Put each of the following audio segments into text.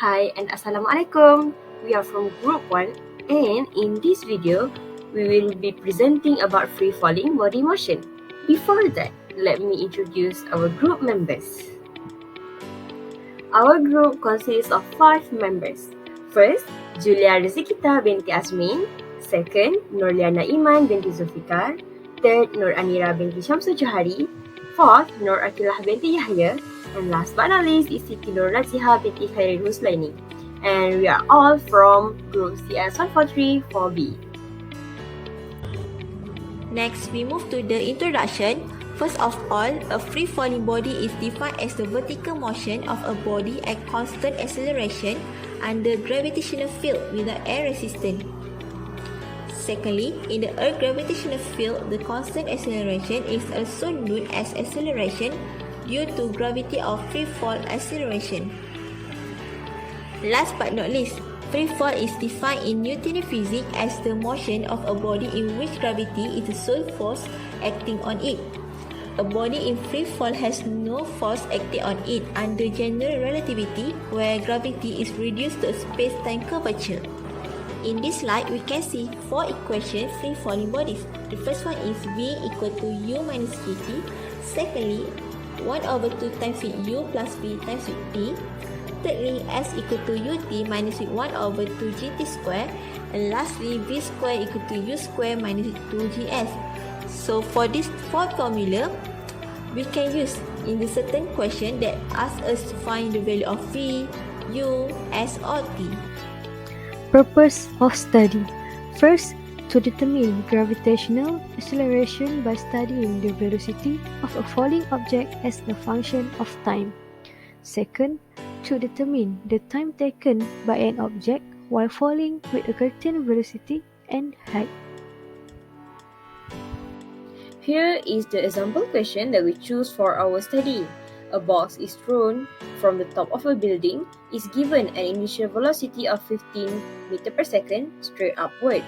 Hi and Assalamualaikum. We are from Group 1 and in this video, we will be presenting about free falling body motion. Before that, let me introduce our group members. Our group consists of 5 members. First, Julia Rizikita binti Azmin. Second, Nurliana Iman binti Zulfikar. Third, Nur Anira binti Syamsul Johari. Fourth, Nur Akilah binti Yahya. And last but not least is Siti Nur Naziha binti Khairul Huslaini. And we are all from Group CS143 4B. Next, we move to the introduction. First of all, a free-falling body is defined as the vertical motion of a body at constant acceleration under gravitational field without air resistance. Secondly, in the Earth gravitational field, the constant acceleration is also known as acceleration due to gravity of free fall acceleration. Last but not least, free fall is defined in Newtonian physics as the motion of a body in which gravity is the sole force acting on it. A body in free fall has no force acting on it under general relativity, where gravity is reduced to a space-time curvature. In this slide, we can see 4 equations free falling bodies. The first one is V equal to U minus Kt. Secondly, 1 over 2 times with U plus V times with T. Thirdly, S equal to Ut minus with 1 over 2 Gt square. And lastly, V square equal to U square minus 2 Gs. So for this 4 formula, we can use in the certain question that asks us to find the value of V, U, S or T. Purpose of study. First, to determine gravitational acceleration by studying the velocity of a falling object as a function of time. Second, to determine the time taken by an object while falling with a certain velocity and height. Here is the example question that we choose for our study. A box is thrown from the top of a building, is given an initial velocity of 15 meter per second straight upward.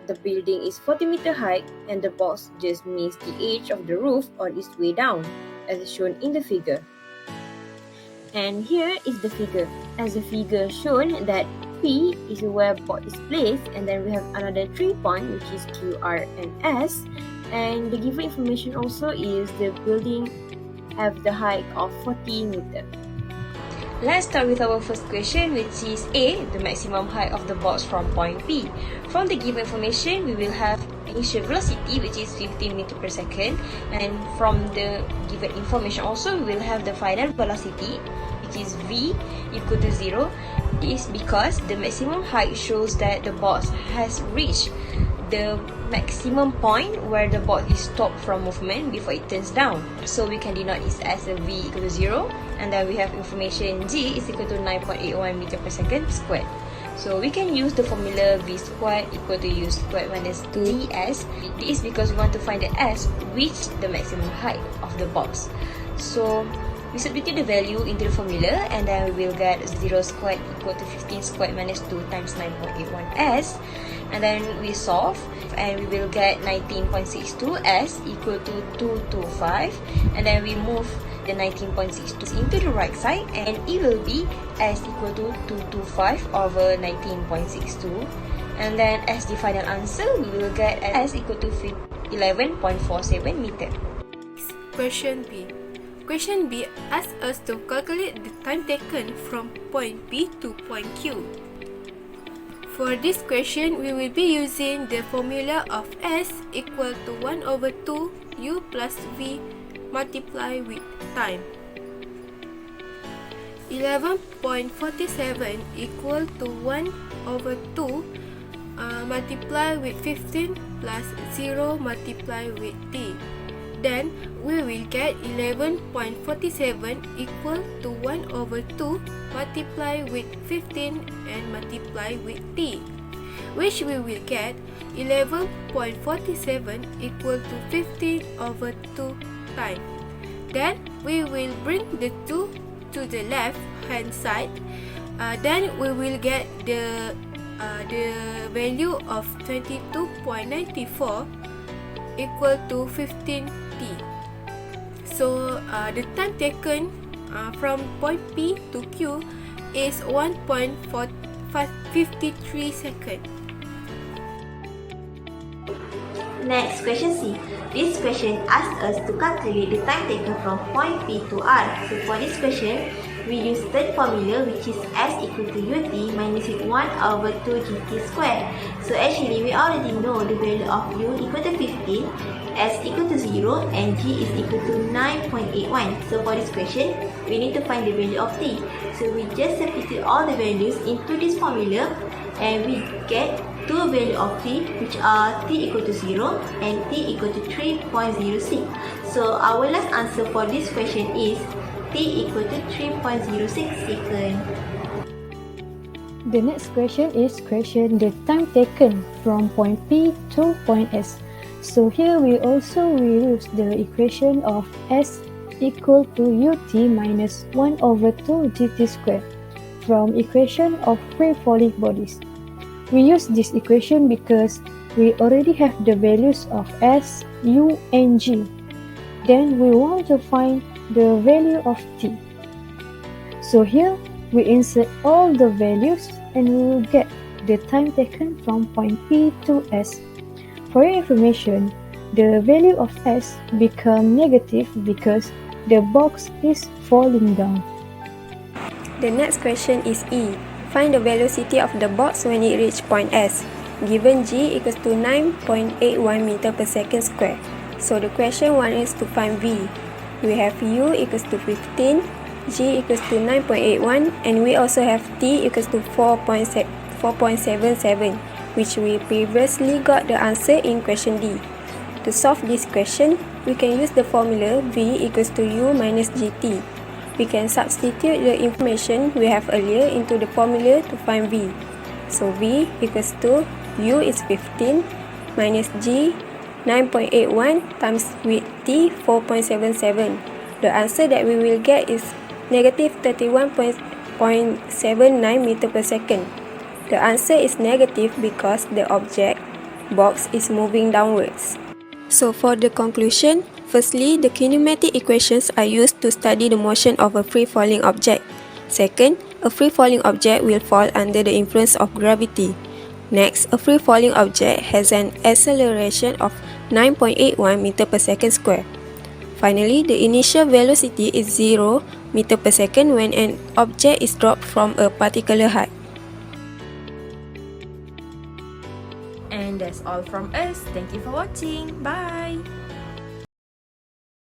The building is 40 meter high and the box just missed the edge of the roof on its way down, as shown in the figure. And here is the figure. As the figure shown that P is where box is placed, and then we have another 3 points which is Q, R and S. And the given information also is the building have the height of 40 meter. Let's start with our first question, which is A, the maximum height of the box from point P. From the given information, we will have initial velocity, which is 15 meter per second. And from the given information also, we will have the final velocity, which is V equal to 0. This is because the maximum height shows that the box has reached the maximum point where the box is stopped from movement before it turns down. So we can denote this as a V equal to 0, and then we have information G is equal to 9.81 meter per second squared. So we can use the formula V squared equal to U squared minus 2S. This is because we want to find the S, which the maximum height of the box. So we substitute the value into the formula, and then we will get 0 squared equal to 15 squared minus 2 times 9.81s. And then we solve, and we will get 19.62s equal to 225. And then we move the 19.62 into the right side, and it will be s equal to 225 over 19.62. And then as the final answer, we will get s equal to 11.47 meter. Question B. Question B asks us to calculate the time taken from point P to point Q. For this question, we will be using the formula of S equal to 1 over 2 U plus V multiplied with time. 11.47 equal to 1 over 2 multiplied with 15 plus 0 multiplied with T. Then we will get 11.47 equal to 1 over 2 multiplied with 15 and multiplied with T, which we will get 11.47 equal to 15 over 2 times. Then we will bring the 2 to the left hand side. Then we will get the value of 22.94 equal to 15T. So the time taken from point P to Q is 1.53 seconds. Next, question C. This question asks us to calculate the time taken from point P to R. So for this question, we use third formula, which is S equal to UT minus 1 over 2 GT square. So actually, we already know the value of U equal to 15, S equal to 0, and G is equal to 9.81. So for this question, we need to find the value of T. So we just substitute all the values into this formula, and we get two values of T, which are T equal to 0 and T equal to 3.06. So our last answer for this question is T equal to 3.06 seconds. The next question is question the time taken from point P to point S. So here we also use the equation of S equal to UT minus 1 over 2 GT squared from equation of free falling bodies. We use this equation because we already have the values of S, U, and G. Then we want to find the value of T. So here we insert all the values and we will get the time taken from point P to S. For your information, the value of S become negative because the box is falling down. The next question is E. Find the velocity of the box when it reaches point S. Given G equals to 9.81 meter per second square. So the question wants us to find V. We have U equals to 15, G equals to 9.81, and we also have T equals to 4.77, which we previously got the answer in question D. To solve this question, we can use the formula V equals to U minus GT. We can substitute the information we have earlier into the formula to find V. So V equals to U is 15 minus G 9.81 times with T 4.77. The answer that we will get is negative 31.79 meter per second. The answer is negative because the object box is moving downwards. So for the conclusion, firstly, the kinematic equations are used to study the motion of a free-falling object. Second, a free-falling object will fall under the influence of gravity. Next, a free-falling object has an acceleration of 9.81 meter per second square. Finally, the initial velocity is 0 meter per second when an object is dropped from a particular height. And that's all from us. Thank you for watching. Bye!